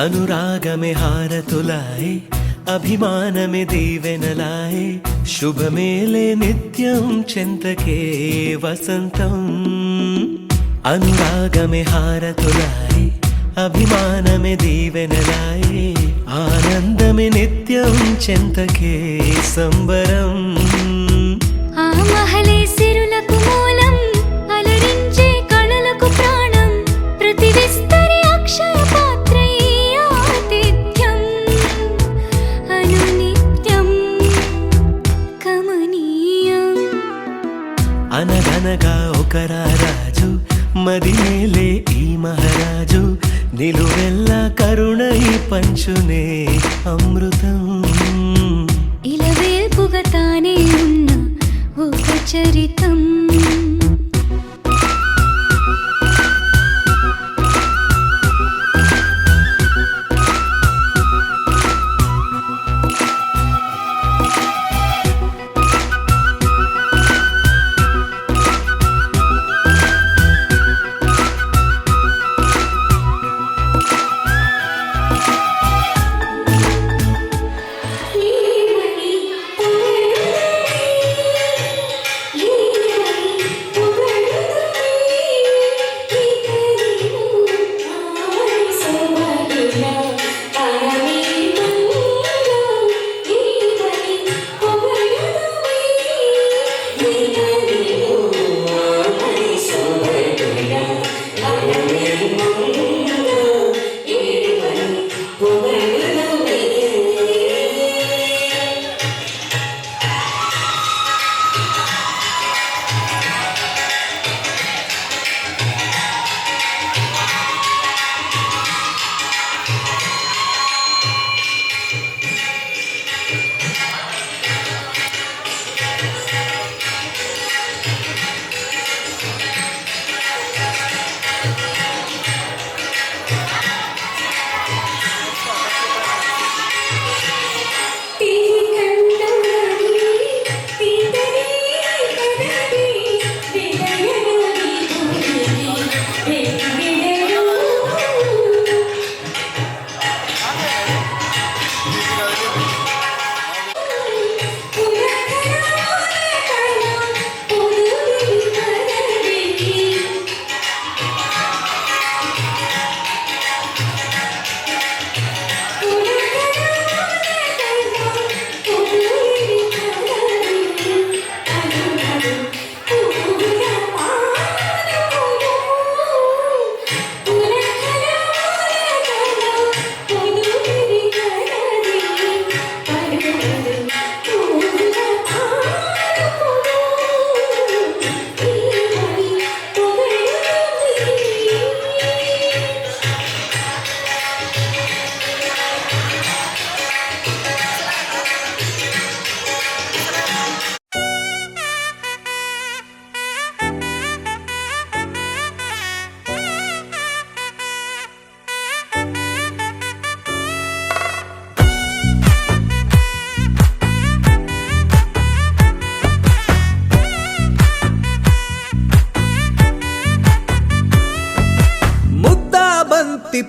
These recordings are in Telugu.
అనురాగమే హారతులాయే అభిమానమే దీవెనలాయే శుభమేలే నిత్యం చెంతకే వసంతం అనురాగమే హారతులాయే అభిమానమే దీవెనలాయే ఆనందమే నిత్యం చెంతకే సంబరం ఆ మహలే సిరులకు మూలం అలరించే కళలకు ప్రాణం ప్రతి విస్తరి అక్షయ పాత్రై ఆతిథ్యం అనునిత్యం కమనీయం అనగనగా ఒక రాజు మదిమేలే ఈ మహారాజు నిలువెల్లా కరుణై పంచునే అమృతం ఇలవేల్పుగా తానే ఉన్న ఒక చరితం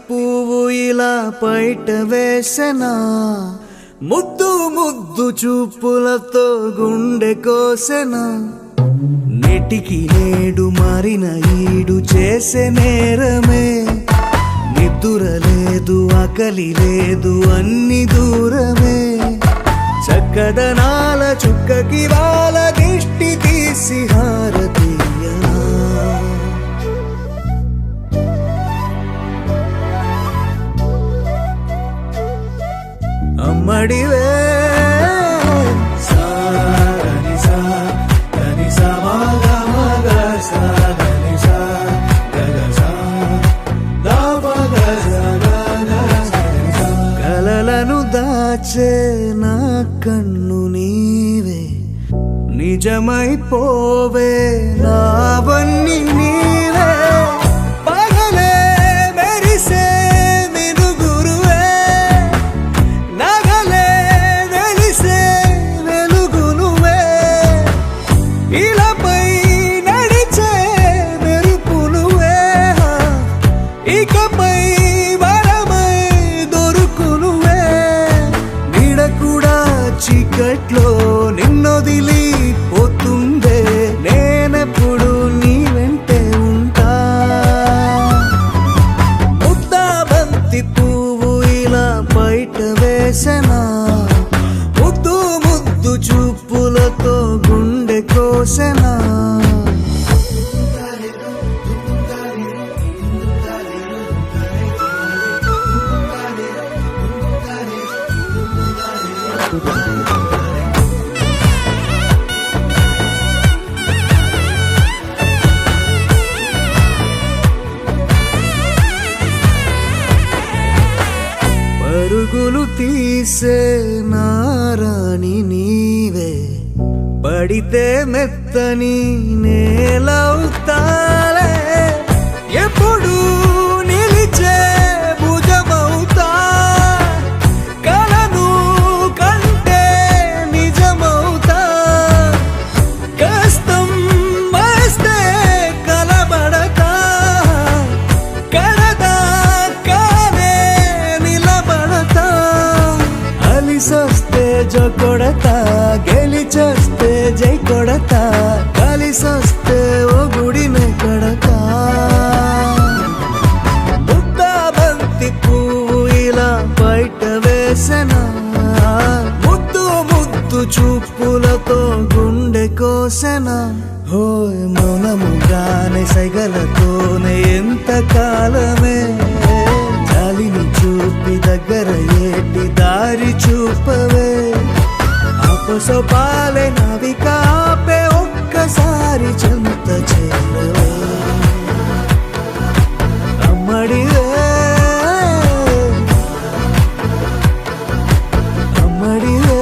పువ్వు ఇలా బయట వేసెనా ముద్దు ముద్దు చూపులతో గుండె కోసెనా నెటికి నేడు మారిన ఈడు చేసే నేరమే నిద్ర లేదు ఆకలి లేదు అన్ని దూరమే చక్కదనాల చుక్కకి వాళ్ళ దిష్టి తీసి హారతీయనా అమ్మడివే కలలను దాచే నా కన్ను నీవే నిజమైపోవే నావన్నీ నీవే పగలే మెరిసే ఇకపై వరమై చీకట్లో నిన్నొదిలి పోతుందే నేనెప్పుడు నీ వెంటే ఉంటా ముద్దాబంతి పువ్వు ఇలా బయట వేసెనా ముద్దు ముద్దు చూపులతో గుండె కోసెనా పరుగులు తీసే నారాణి నీవే పడితే మెత్తని నేలవుతాలే ఎప్పుడు నిలిచే భుజమవుతా కలను కంటే నిజమవుతా కష్టం వస్తే కలబడతా కడదాకానే నిలబడతా అలిసొస్తే జో కొడతా గెలిచొస్తే జై కొడతా కలిసొస్తే ఓ గుడినే కడతా ముద్దాబంతి పువ్వు ఇలా బయట వేసెనా ముద్దు ముద్దు చూపులతో గుండె కోసెనా హోయ్ మౌనముగానే సైగలతోనే ఎంత కాలమే జాలిని చూపి దగ్గర ఏటి దారి చూపవే అపసోపాలే నవికాపే ఒక్కసారి చెంత చేరవే అమ్మడివే అమ్మడివే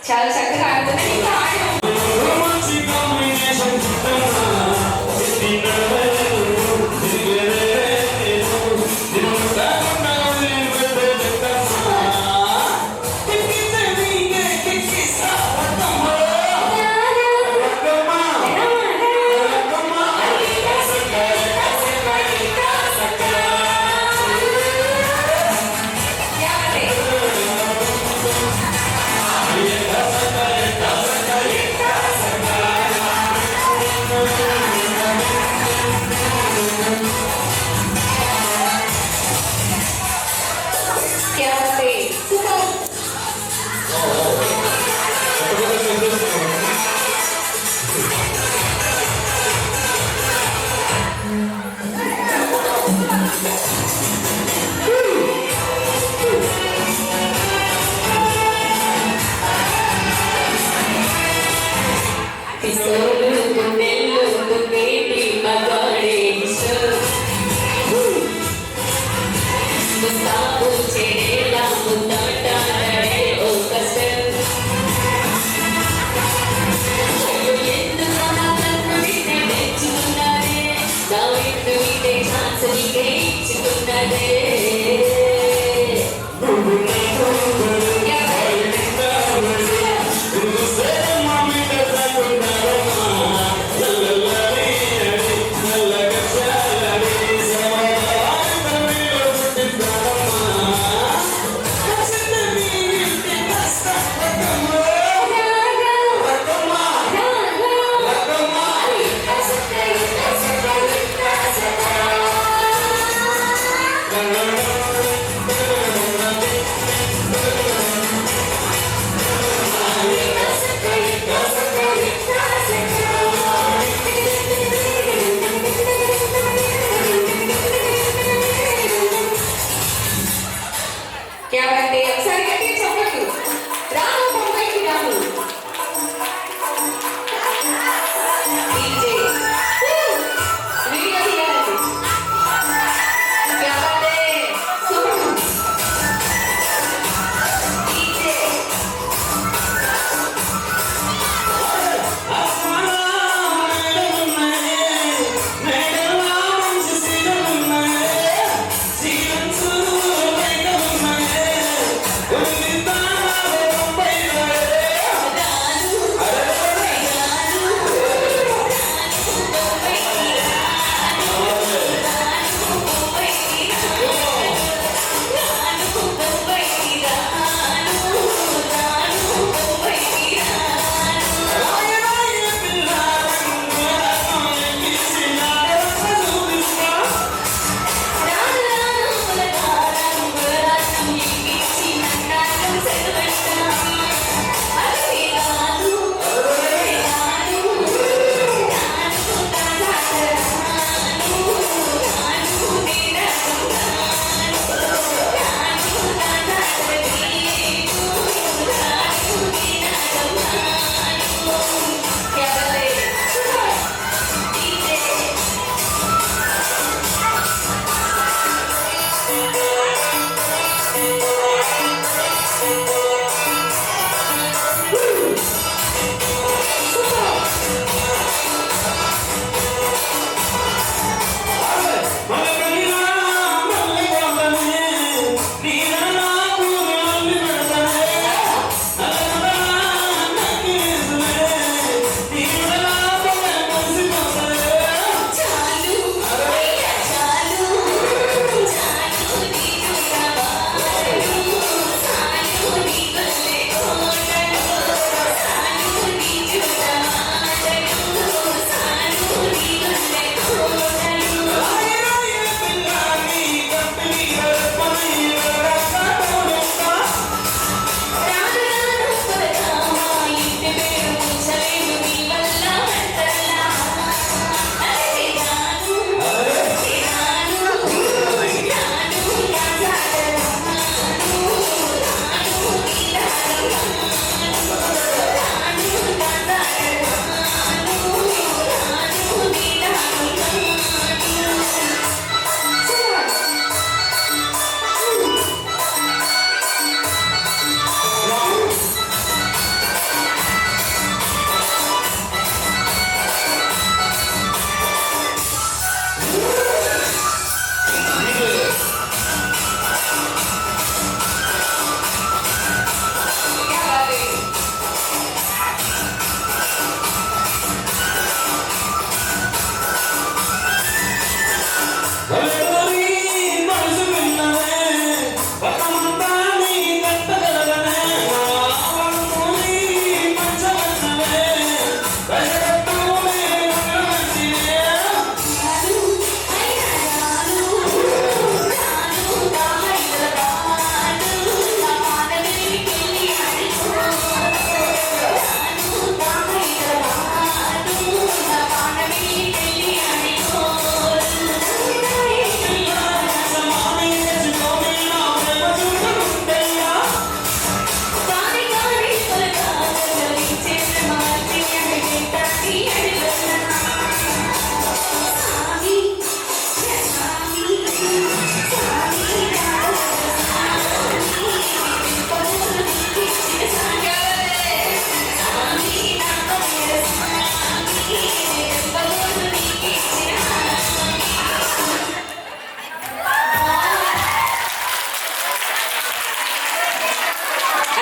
చాలా చక్కగా ఆడుతుంది. क्या बात है ఒకసారి గట్టిగా చెప్పండి రాము ముంబైకి రాము डीजे వీడియో తీయాలి क्या बात है सुनो डीजे When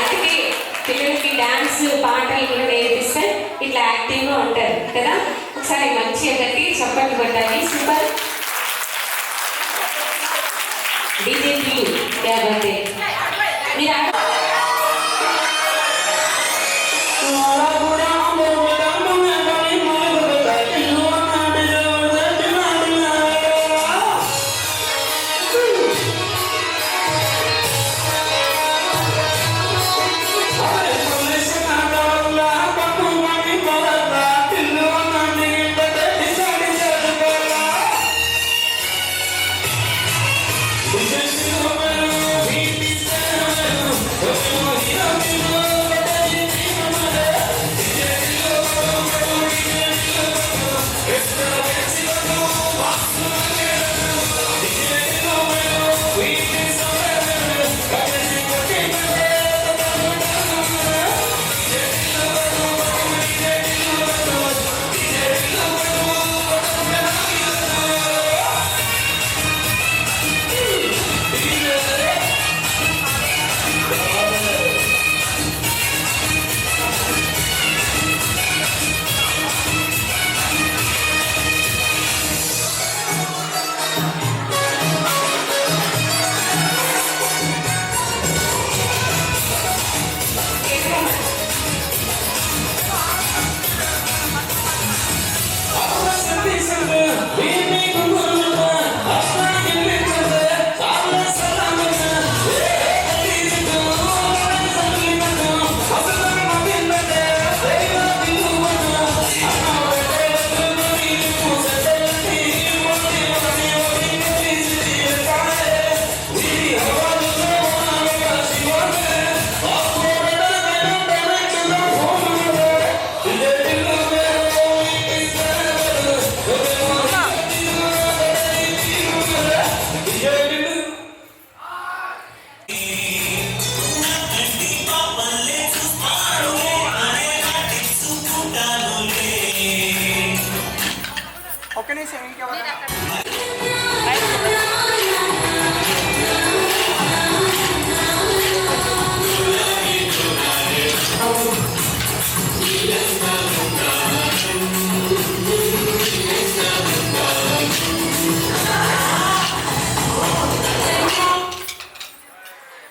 అందుకే పిల్లలకి డాన్స్ పాటలు కూడా నేర్పిస్తే ఇట్లా యాక్టివ్గా ఉంటారు కదా. ఒకసారి మంచిగా గట్టి చప్పట్లు కొట్టాలి. సూపర్. డీజే కాబట్టి మీరు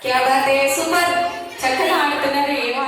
क्या बात है. సూపర్. చక్కగా ఆడుతున్నారు. ఏమో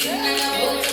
Ciudadana,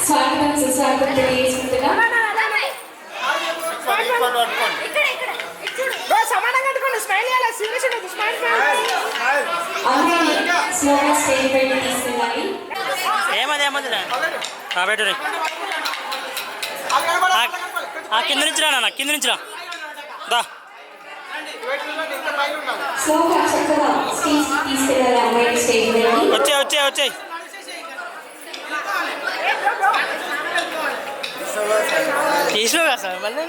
స్వాగతం సుస్వాగతం తెలియజేసుకుంటున్నాం. అందరినీ స్లోగా స్టేజ్ పైకి తీసుకెళ్ళాలి. కింద నుంచి రా కింద నుంచి రా స్లోగా చక్కగా స్టేజ్ తీసుకెళ్ళాలి. అమ్మాయి స్టేజ్ పైకి వచ్చాయి తీసుకోగా సార్ మళ్ళీ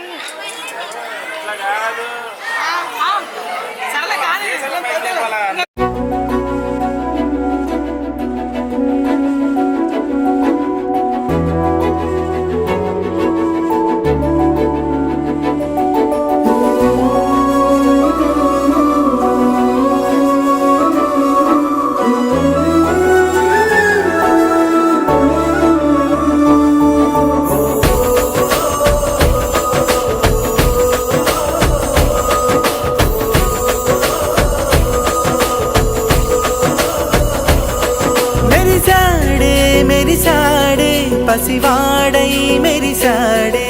మెరిసాడే పసివాడై మెరిసాడే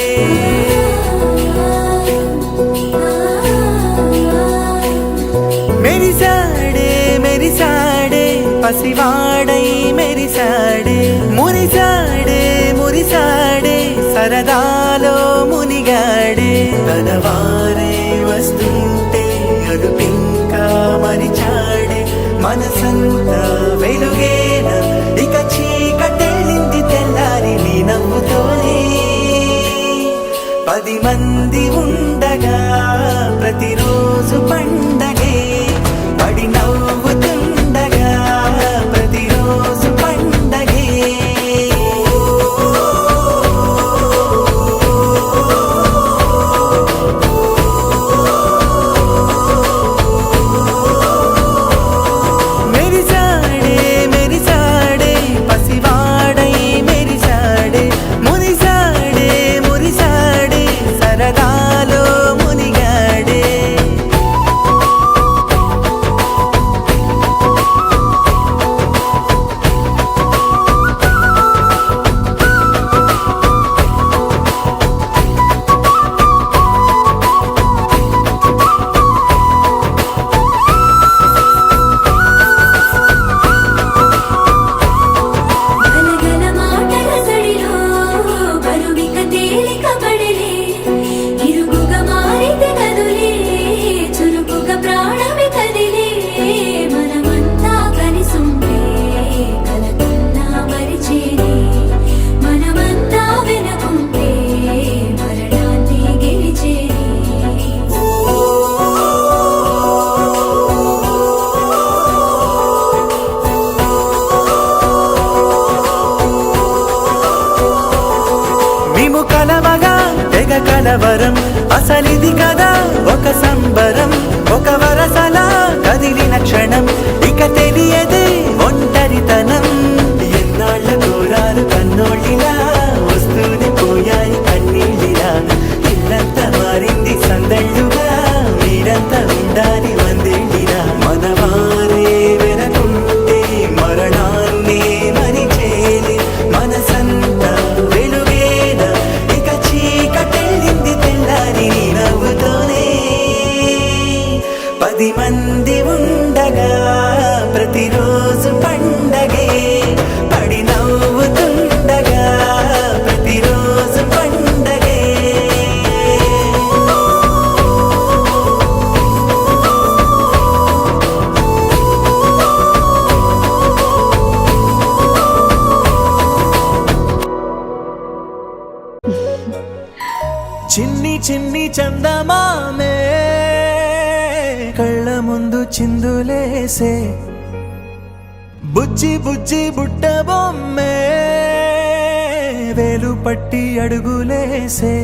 మెరిసాడే పసివాడై మెరిసాడే మురిసాడే సరదాలో మునిగాడే తనవారే వస్తుంటే అడుపింకా మరిచాడే మనసంతా వెలుగేన ఇక చీకటెళ్ళింది తెల్లారి నీ నవ్వుతోనే 10 మంది ఉండగా ప్రతిరోజు పండగే పడి నవ్వుతుండగా ప్రతిరోజు పండగే మెరిసాడే పసివాడై మెరిసాడే మురిసాడే సరదాలో మునిగాడే. గలగల మాటల సడిలో బరువిక తేలిక పడలే ఇరుకుగా మారితే కదులే చురుకుగా ప్రాణమి కదిలే మనమంతా కలిసుంటే కలకన్నా మరిచేనే మనమంతా వెనకుంటే మరణాన్ని గెలిచేనే. మేము కలవగా తెగ కలవరం అసలిది కదా ఒక సంబరం ఒక వరసలా కదిలిన క్షణం ఇక తెలియదే ఒంటరితనం ఎన్నాళ్ళ కోరారు కన్నోళ్ళిలా వస్తూనే పోయాయి కన్నీళ్ళిలా ఇల్లంతా మారింది సందళ్ళుగా మీరంతా ఉండాలి వందేళ్ళిలా మనవారే వెనకుంటే మరణాన్ని మరిచేలి మనసంతా వెలుగేన ఇక చీకటెళ్ళింది తెల్లారి నీ నవ్వుతోనే 10 మంది ఉండగా ప్రతిరోజు పండగే పడి నవ్వుతుండగా ప్రతిరోజు పండగే. చిన్ని చందమామే కళ్ళ ముందు చిందులేసే బుజ్జి బుట్ట బొమ్మే వేలు పట్టి అడుగులేసే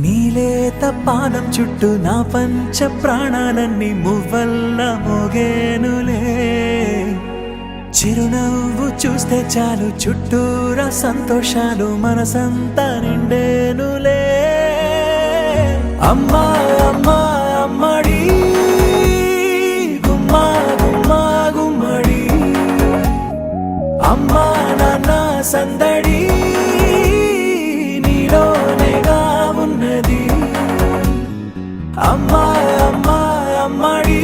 నీలేత పానం చుట్టూ నా పంచ ప్రాణాలన్నీ మువ్వల్ల మోగేనులే చిరునవ్వు చూస్తే చాలు చుట్టూరా సంతోషాలు మనసంతా నిండేనులే. అమ్మా అమ్మా అమ్మడి గుమ్మా గుమ్మా గుమ్మడి అమ్మా నాన్న సందడి నీలోనేగా ఉన్నది అమ్మా అమ్మా అమ్మడి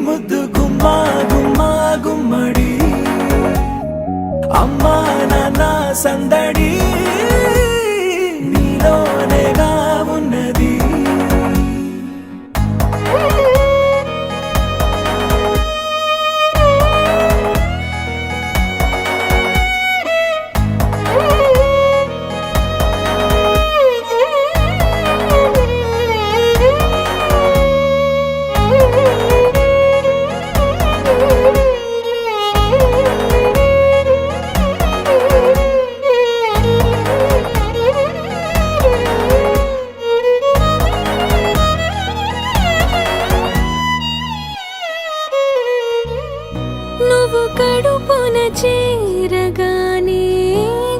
ముద్దు గుమ్మా గుమ్మా గుమ్మడి అమ్మా నాన్న సందడి నీలోనేగా ఉన్నది నువ్వు కడుపున చేరగానే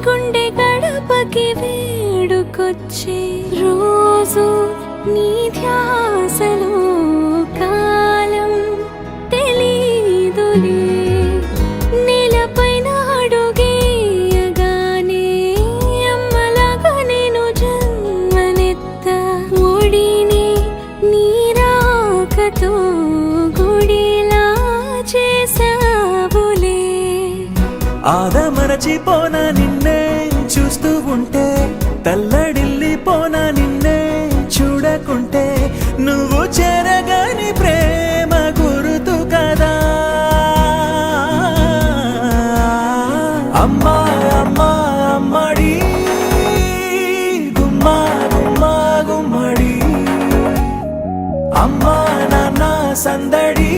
గుండె గడపకి వేడుకొచ్చే రోజు నీ ధ్యాసలో కాలం తెలీదులే నేలపైన అడుగేయగానే అమ్మలాగా నేను జన్మనెత్త ఒడిని నీ రాకతో గుడిలా చేసావులే ఆదమరచిపోనా నిన్నే చూస్తూ ఉంటే తల్లడిల్లిపోనా నిన్నే చూడకుంటే నువ్వు చెరగని ప్రేమ గురుతు కదా అమ్మా అమ్మా అమ్మడి గుమ్మా గుమ్మా గుమ్మడి అమ్మా నాన్న సందడి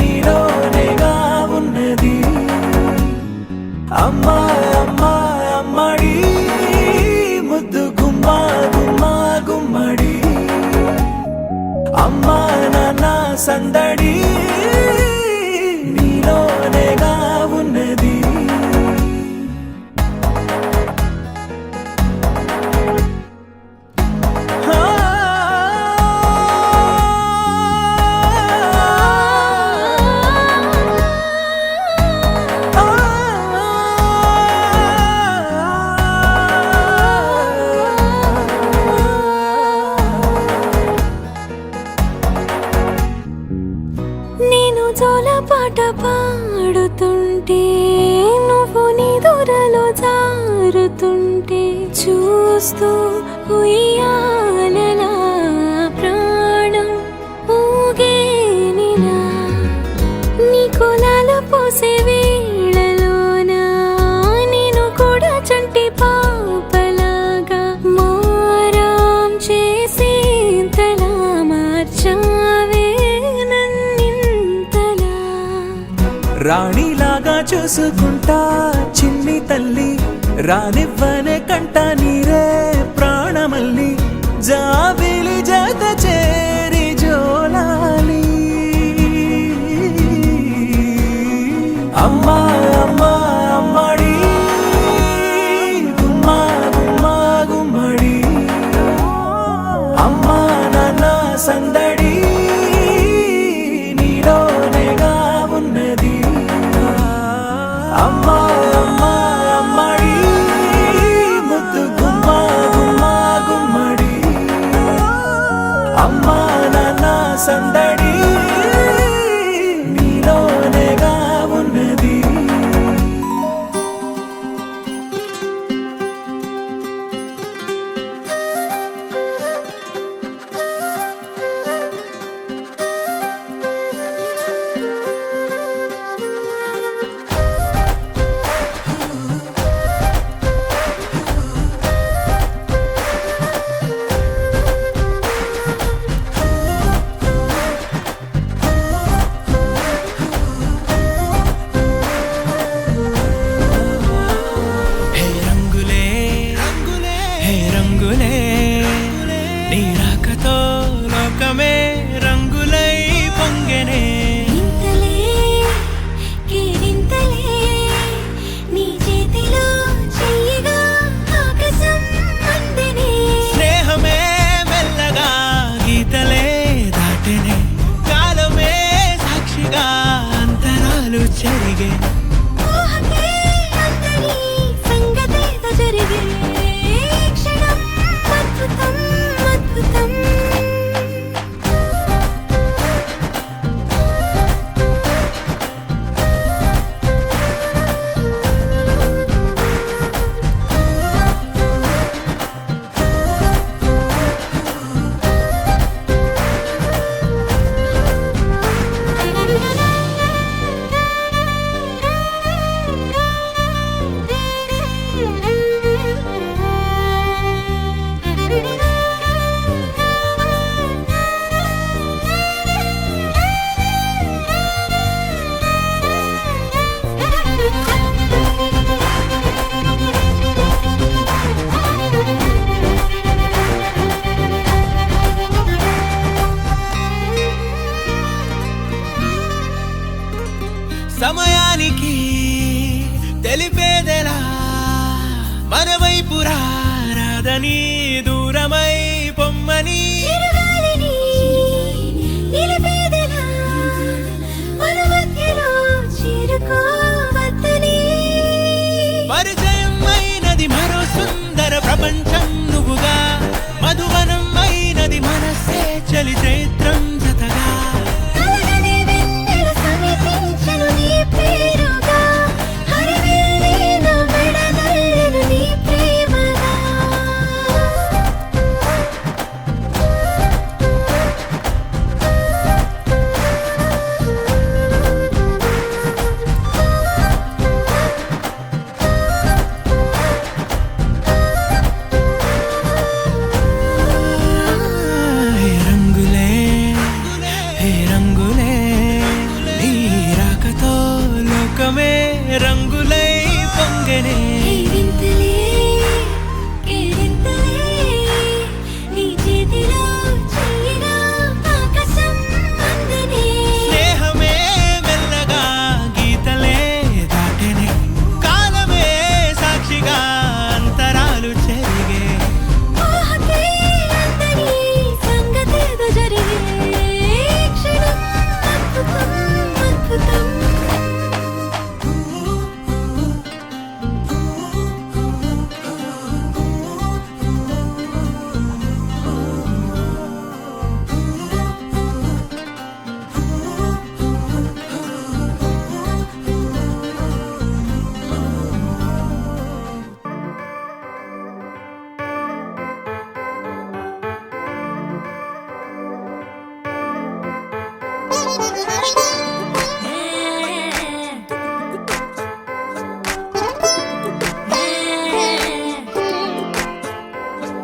నీలోనేగా ఉన్నది అమ్మా అమ్మా అమ్మడి ముద్దు గుమ్మా గుమ్మా గుమ్మడి అమ్మా నాన్న సందడి నీలోనేగా ఉన్నది నేను జోలపాట పాడుతుంటే నువ్వు నీ దూరలో జారుతుంటే చూస్తూ ఉయ్యాలలా ప్రాణం ఊగేనినా నీ కులాల పోసే వేళలోనా నేను కూడా చంటి పాపలాగా మారాం చేసేంతలా మార్చావే రాణిలాగా చూసుకుంటా చిన్ని తల్లి రానివ్వనే కంట నీరే ప్రాణమల్లి జాబిలి జత చేరి జోలాలి అమ్మా అమ్మా అమ్మడి గుమ్మా గుమ్మా గుమ్మడి అమ్మా నాన్న సందడి నీలోనేగా ఉన్నది అమ్మా అమ్మా అమ్మడి ముద్దు గుమ్మా గుమ్మా గుమ్మడి అమ్మ చేరని దూరమై పొమ్మని చిరుగాలిని నిలిపేదెలా మన మధ్యలో చేరుకోవద్దని పరిచయం అయినది మరో సుందర ప్రపంచం నువ్వుగా మధువనం అయినది మనసే చలి చైత్రం జతగా కలగని వెన్నెల సమీపించను నీ పేరుగా హరివెల్లి నా మెడదల్లెను నీ ప్రేమగా హే రంగులే హే రంగులే నీ రాకతో లోకమే రంగులై పొంగనే ఈ వింతలే కేరింతలే నీ చేతిలో చెయ్యినా ఆకాశం అందనే స్నేహమే మెల్లగా గీతలే దాటెనే కాలమే సాక్షిగా అంతరాలు చెరిగే ఊహకే అందని సంగతేదో జరిగే క్షణం అద్భుతం అద్భుతం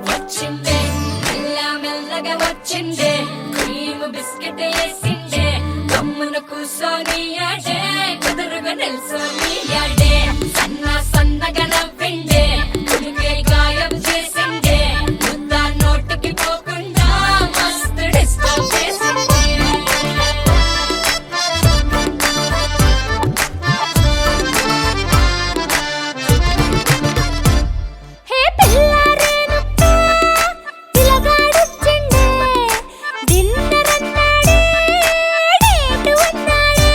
వచ్చిందే మెల్ల మెల్లగా వచ్చిందే క్రీమ్ బిస్కెట్ వేసిందే గమ్మున కూసోని ఆడే కుదురుగా నిల్సోని ఆడే సన్న సన్నగా నవ్విండే కుడికే గాయం చేసిందే ముద్ద నోటికి పోకుండా మస్తు డిస్టర్బ్ చేసిందే హే పిల్లారేనప్ప పిలగాడొచ్చిండే డిన్నర్ అన్నాడే డేట్ అన్నాడే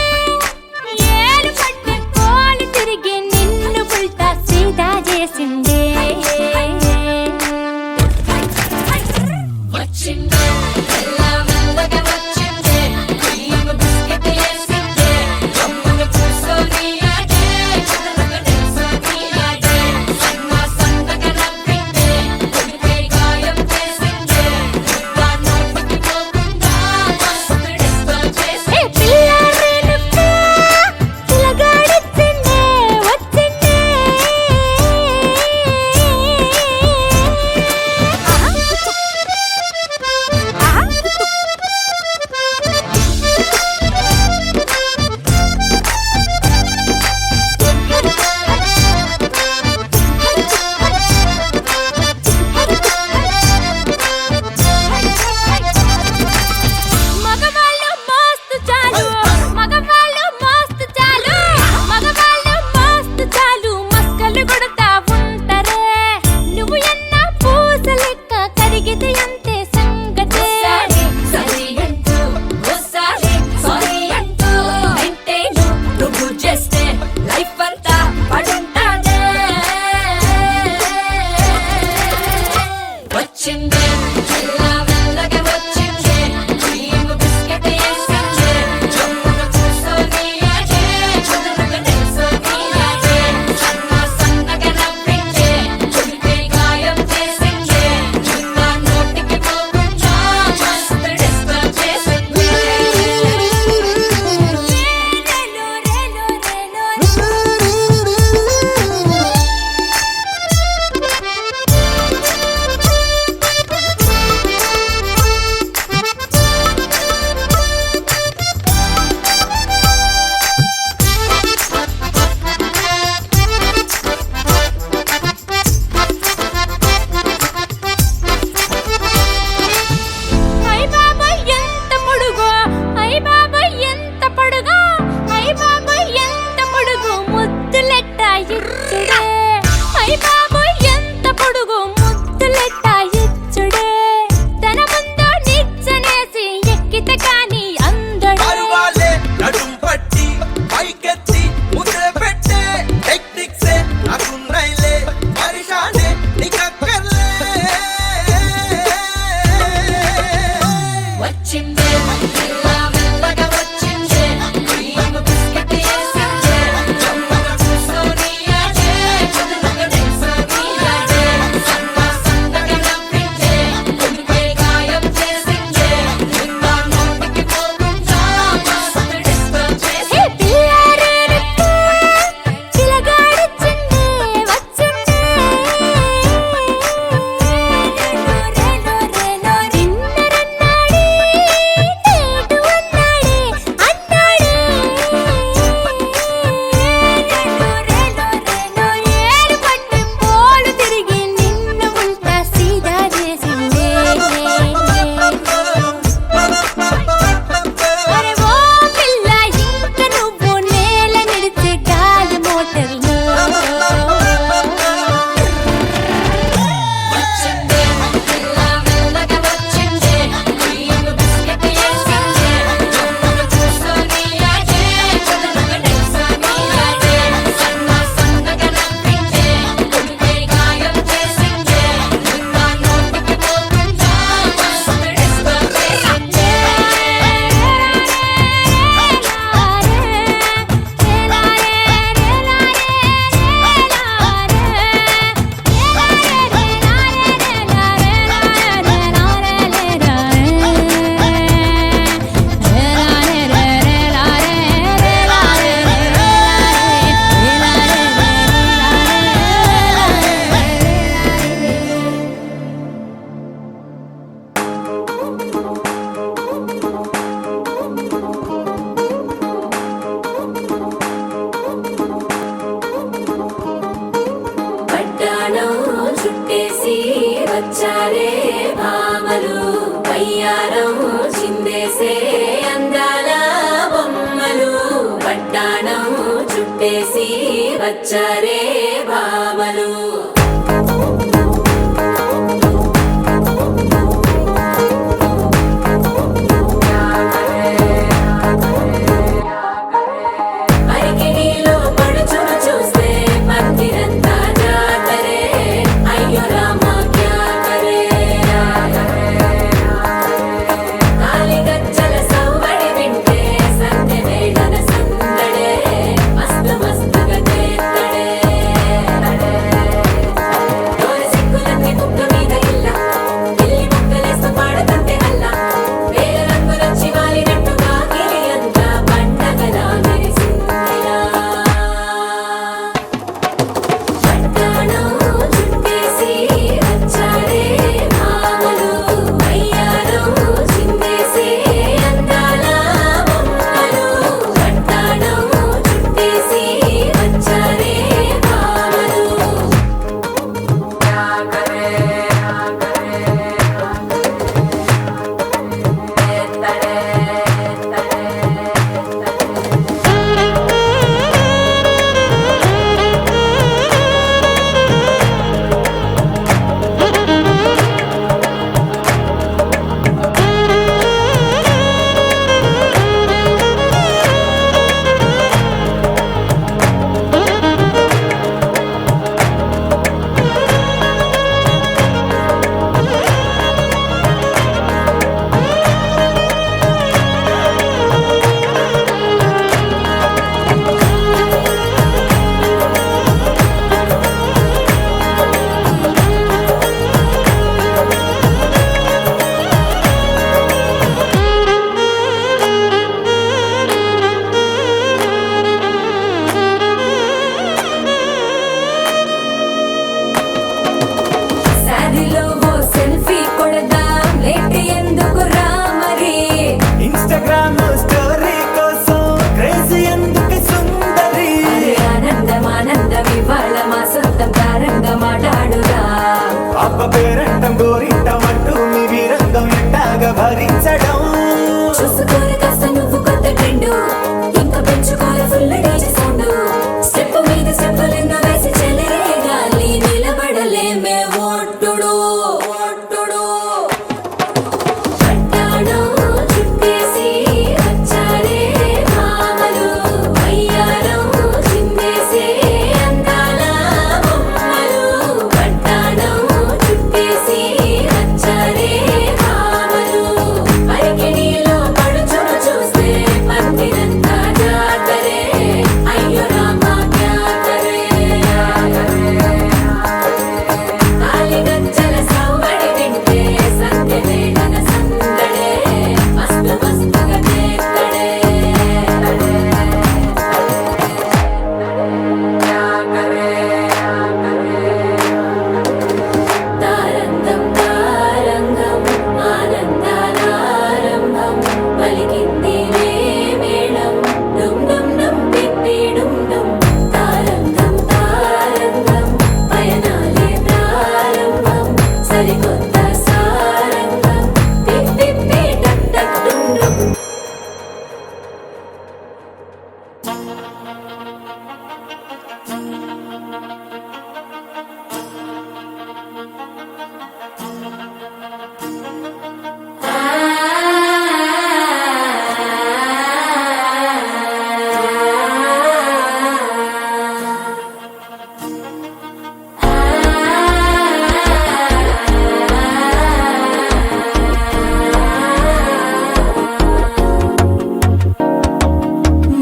వచ్చారే భామలు వయ్యారం చిందేసే అందాల బొమ్మలు పట్టాణం చుట్టేసి వచ్చారే భామలు అరికిణీలో పడుచును చూస్తే మందిరంతా జాతరే అయ్యో రామ క్యా కరే కాలిగజ్జల సవ్వడి వింటే సంధ్య వేళన సందడే మస్తు మస్తుగా చేత్తడే డోర సిక్కులన్నీ బుక్క మీద ఇల్ల పిల్లి ముక్కలేస్తూ పాడుతుంటే అల్ల వేల రంగులొచ్చి వాలినట్టుగా గిలి అంతా పండగలా మెరిసిందిలా పట్టాణం చుట్టేసి వచ్చారే భామలు వయ్యారం చిందేసే అందాల బొమ్మలు పట్టాణం చుట్టేసి వచ్చారే భామలు సాదిలో ఓ సెల్ఫీ కొడదాం లేట్ ఎందుకు రామరి ఇన్స్టాగ్రామ్ స్టోరీ కోసం క్రేజీ ఎందుకు సుందరి ఆనందం ఆనందం ఇవాళ మా సొంతం తారంగా మాట్లాడురా అబ్బ పేరంటం గోరింటం అంటూ మీ వీరంగం ఎట్టాగా భరించడం చూసుకోరు కాస్త నువ్వు కొత్త ట్రెండ్ ఇంకా పెంచుకోరు ఫుల్ డీజే సౌండ్ స్టెప్ మీద స్టెప్పులెన్నో వేసి చెలే గాలి నిలబడలేమే ఓట్టుడు ఓట్టుడు పట్టాణం చుట్టేసి వచ్చారే భామలు వయ్యారం చిందేసే అందాల బొమ్మలు పట్టాణం చుట్టేసి వచ్చారే భామలు అరికిణీలో పడుచును చూస్తే మందిరంతా జాతరే అయ్యో రామ క్యా కరే కాలిగజ్జల సవ్వడి వింటే సంధ్య వేళన సందడే మస్తు మస్తుగా చేత్తడే తారంగం తారంగం ఆనందాలారంభం పలికింది రే మేళం డుమ్ డుమ్ డుమ్ పిప్పి డుమ్ డుమ్ తారంగం తారంగం పయనాలే ప్రారంభం సరికొత్త సారంగం పిప్పి టక్ టక్ డుమ్ డుమ్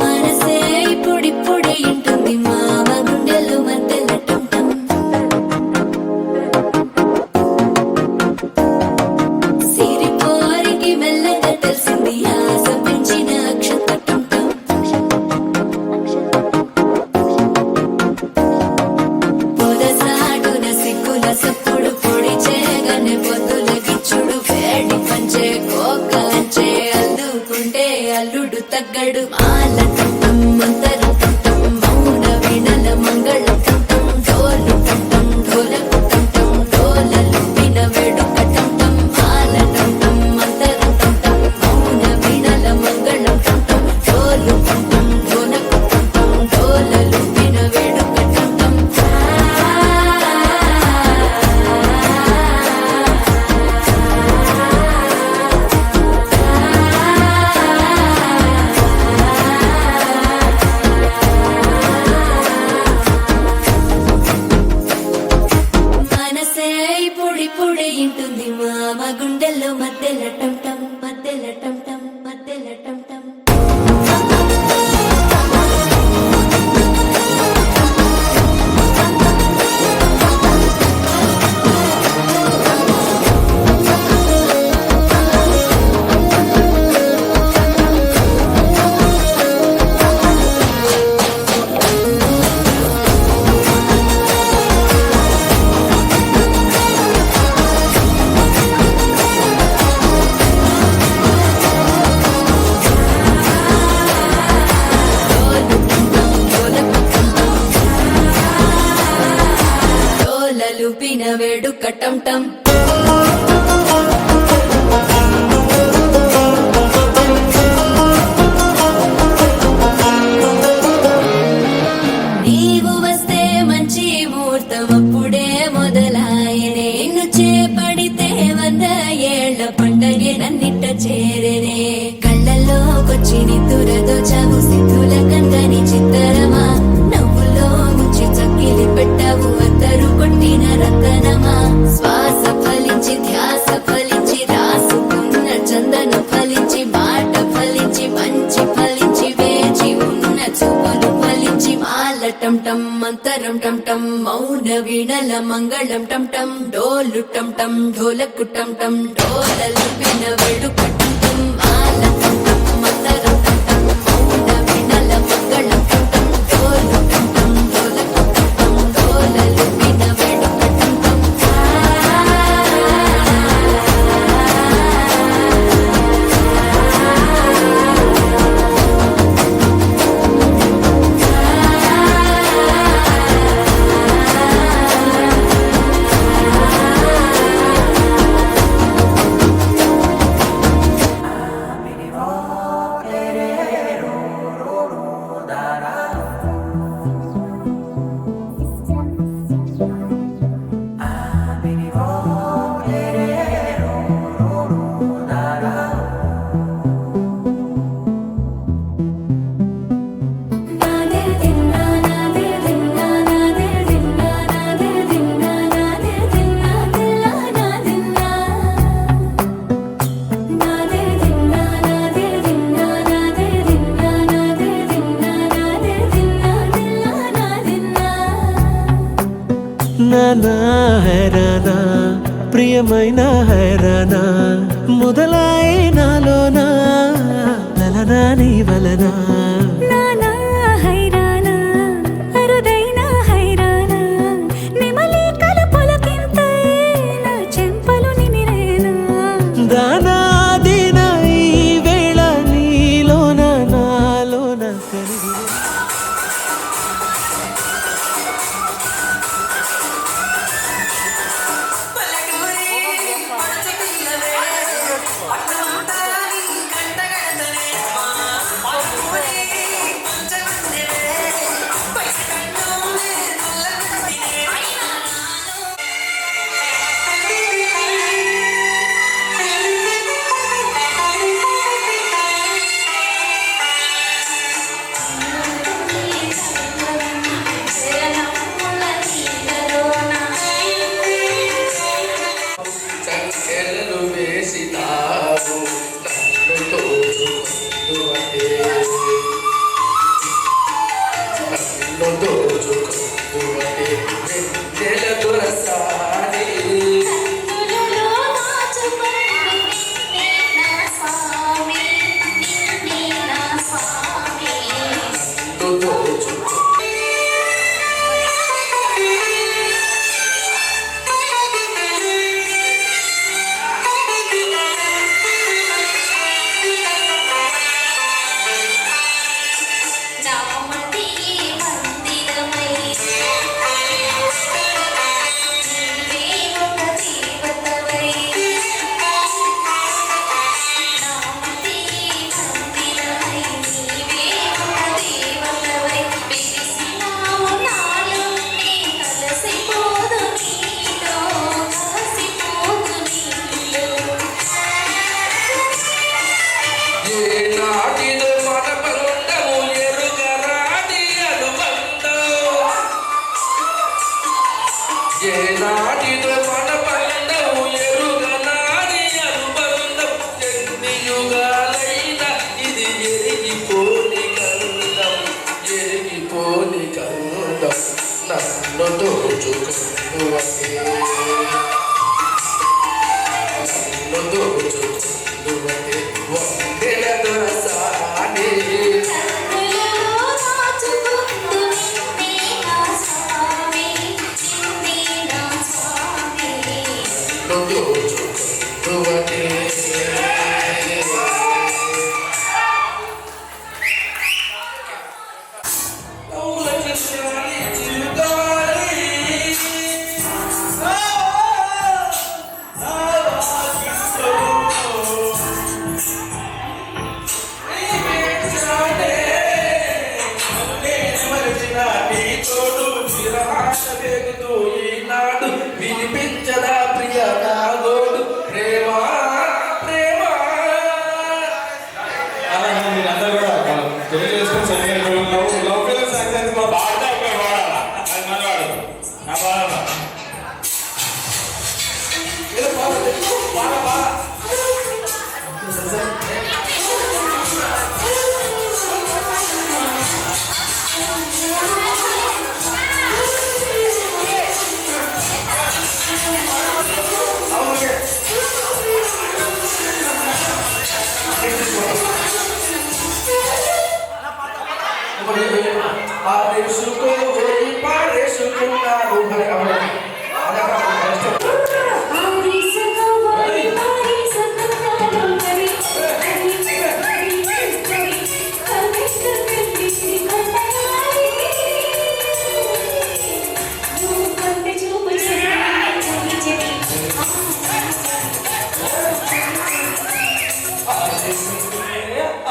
మనసే ఇప్పుడిప్పుడే ఇంటుంది మామ గుండెలు మధ్యలటుంటం సిరిపోరికి మెల్లగా తెలిసింది ఆశ పెంచిన అక్షతటుంటం పొదసాటున సిగ్గుల సప్పుడు పొడి చేయగానే పొద్దుల గిచ్చుడు వేడి పంచే కోకలంచే అల్లుకుంటే అల్లుడు తగ్గడు మాల టుంటం మంతరు టుంటం మౌన వీణల మంగళ టుంటం డోలు టుంటం డోలకు టుంటం డోలలు వినవే లూపిన వేడుక టం టం నీవు వస్తే మంచి ముహూర్తం అప్పుడే మొదలాయనే నిన్ను చేపడితే 100 ఏళ్ల పండగే నన్నిట్ట చేరేనే కళ్ళల్లోకొచ్చి నిద్దురదో చావు సిద్ధుల కందని చిత్తరమా నవ్వులో ముంచి చక్కిలి పెట్టావు అత్తరు కొట్టిన రతనమా శ్వాస ఫలించి ధ్యాస ఫలించి రాసుకున్న చందన ఫలించి మాట ఫలించి మంచి ఫలించి వేచి ఉన్న చూపులు ఫలించి మాల టం టం మంతరం టం టం మౌన వీణల మంగళం టం టం డోలు టం టం ఢోలకు టం టం డోలలు విన వేడుక టం టం మాల టం టం మంతరం టం టం మౌన వీణల మంగళం టం టం డోలు టం టం ఢోలకు టం టం డోలలు విన వేడుక టం టం నాదే దిన్నా నాదే దిన్నా నాదే దిన్నా నాదే దిన్నా నాదే దిన్నా దిల్లా నాదిన్నా నాదే దిన్నా నాదే దిన్నా నాదే దిన్నా నాదే దిన్నా నాదే దిన్నా దిల్లా నాదిన్నా నానా హైరానా ప్రియమైన హైరానా మొదలాయి నాలోనా లలనా నీ వలనా నానా హైరానా అరుదైన హైరానా నిమలి కలుపులకింతై నా చెంపలు నిమిరేనా దానాదిన ఈ వేళ నీలోన నాలోన కలిగి సంఖ్యలు వేసినావు నన్ను దోచుకుందువటే నన్ను దోచుకుందువటే వెన్నెల దొరసాని కన్నులలో దాచుకొని నా స్వామి నా స్వామి నన్ను దోచుకుందు నామది మందిరమై నీవే ఒక దేవతవై నామది మందిరమై నీవే ఒక దేవతవై విరిసినావు నాలోనే కలసిపోదు నీలో కలసిపోదు నీలో ఏ నాటిదో మన బంధము ఎరుగరాని అనుబంధం ఏ నాటిదో మన బంధము ఎరుగనాని అనుబంధం ఎన్ని యుగాలైనా ఇది ఎరిగిపోని గంధం ఎరిగిపోని గంధం నన్ను దోచుకుందువటే నన్ను దోచుకుందువటే వందెల దొరసాని కన్నులలో దాచుకుందు నా స్వామి నా స్వామి నన్ను దోచుకుందువటే వేగుతూ ఈనాడు వినిపించదా ప్రియ నాగోడు ప్రేమ ప్రేమ. అలా మీరు అందరూ కూడా తెలియజేసుకొని చదివేటప్పుడు లవ్ ఫెయిల్ సాంగ్స్ మా బాగా వాడాలా అది మన వాడు నా బాగా పారేసుకున్నారు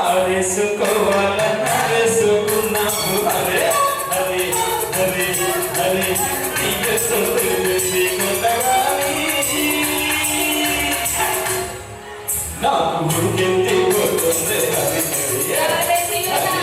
ఆరేసుకోవాలన్నా వేసుకున్నాము అరే అరే అరే అరే నాకు ఉరికెత్తి పోతుంది హరి హరి హరి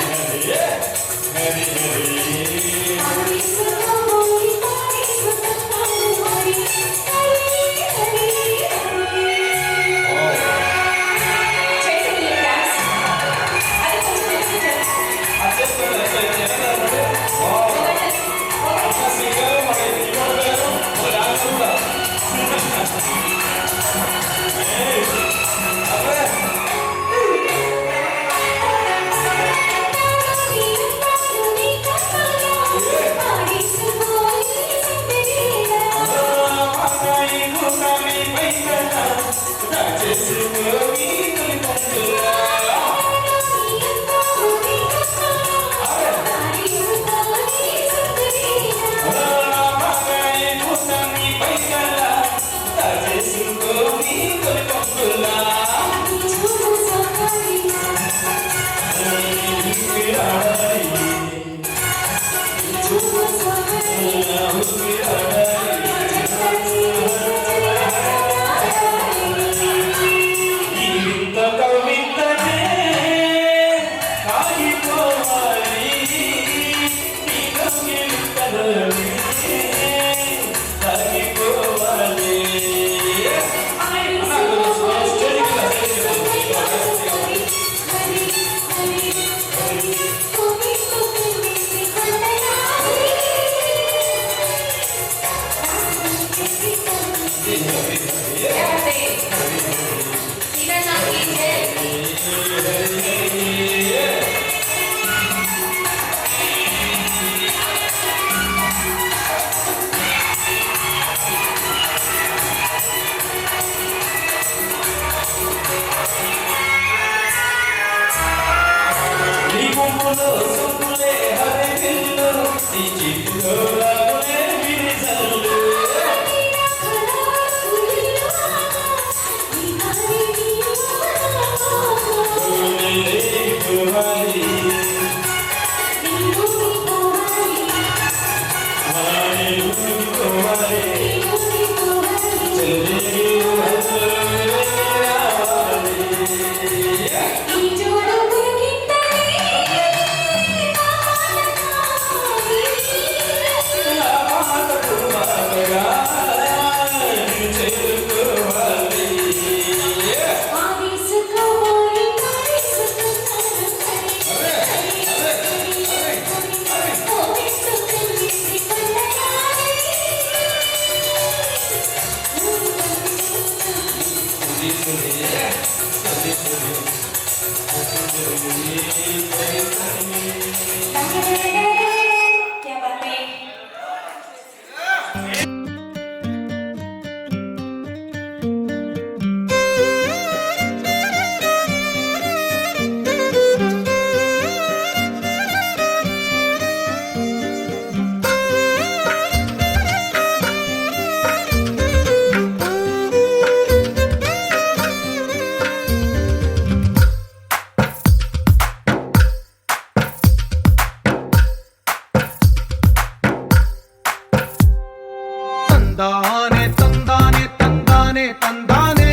తందానే తందానే తందానే తందానే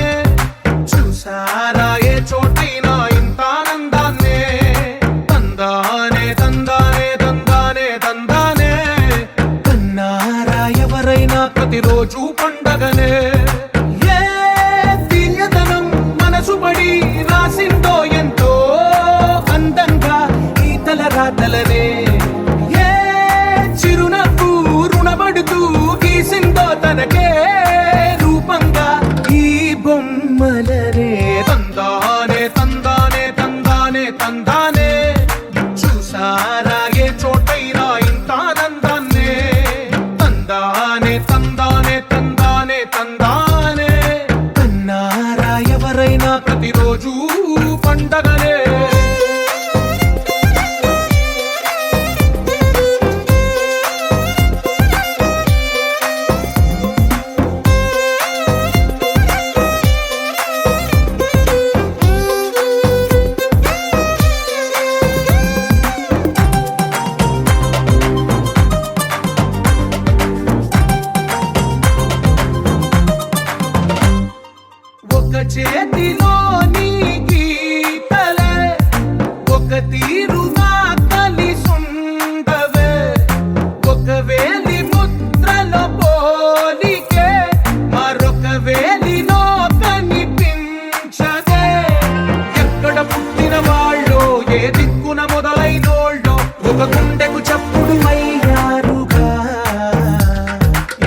చూసారా ఏ చోటైనా ఇంత ఆనందాన్నే తందానే తందానే తందానే తందానే కన్నారా ఎవరైనా ప్రతిరోజు పండగనే ఏ తీయదనం మనసు పడి రాసిందో ఎంతో అందంగా ఈ తల రాతలనే ఏ చిరునవ్వు రుణపడుతూ గీసిందో తనకే రూపంగా ఈ బొమ్మలనే తందానే తందానే తందానే తందానే చూసారా ఏ చోటైనా ఇంత ఆనందాన్నే తందానే తందానే తందానే తందానే కన్నారా ఎవరైనా ప్రతిరోజు పండగనే ఒక చేతిలో నీ గీతలే ఒక తీరుగా కలిసుండవే ఒక వేలి ముద్రలో పోలికే మరొక వేలిలో కనిపించదే ఎక్కడ పుట్టిన వాళ్ళో ఏ దిక్కున మొదలైనోళ్ళో ఒక గుండెకు చప్పుడు అయ్యారుగా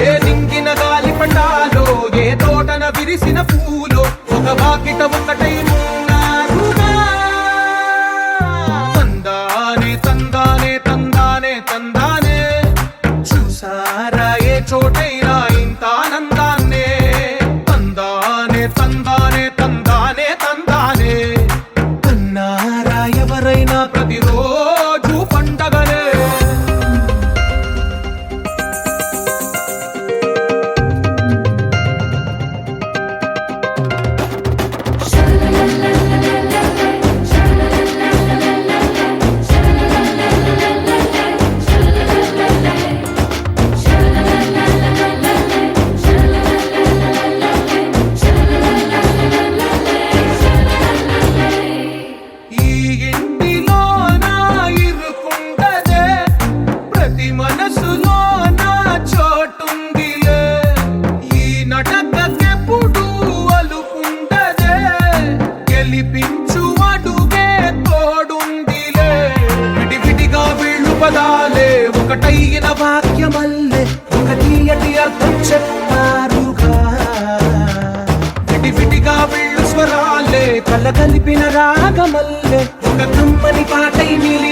ఏ దింగిన గాలి పటాలో ఏ తోటన విరిసిన పూలో ఒక వాకిట ఒకటై ఉన్నారుగా తందానే తందానే తందానే తందానే చూసారా ఏ చోటైనా ఇంత ఆనందాన్నే తందానే తందానే తందానే తందానే కన్నారా ఎవరైనా ప్రతిరోజు పండగనే ఈ ఇంటిలో నా ఇరుకుండదే ప్రతి మనసులో నా చోటుందిలే ఈ నటకెప్పుడు అలుకుండదే గెలిపించు అడుగే తోడుందిలే విడివిడిగా వీళ్ళు పదాలే ఒకటైన వాక్యమల్లే ఒక తీయటి అర్థం చెప్పారుగా విడివిడిగా వీళ్ళు స్వరాలే కలగలిపిన రాగమల్లే ఒక కమ్మని పాటై మిలి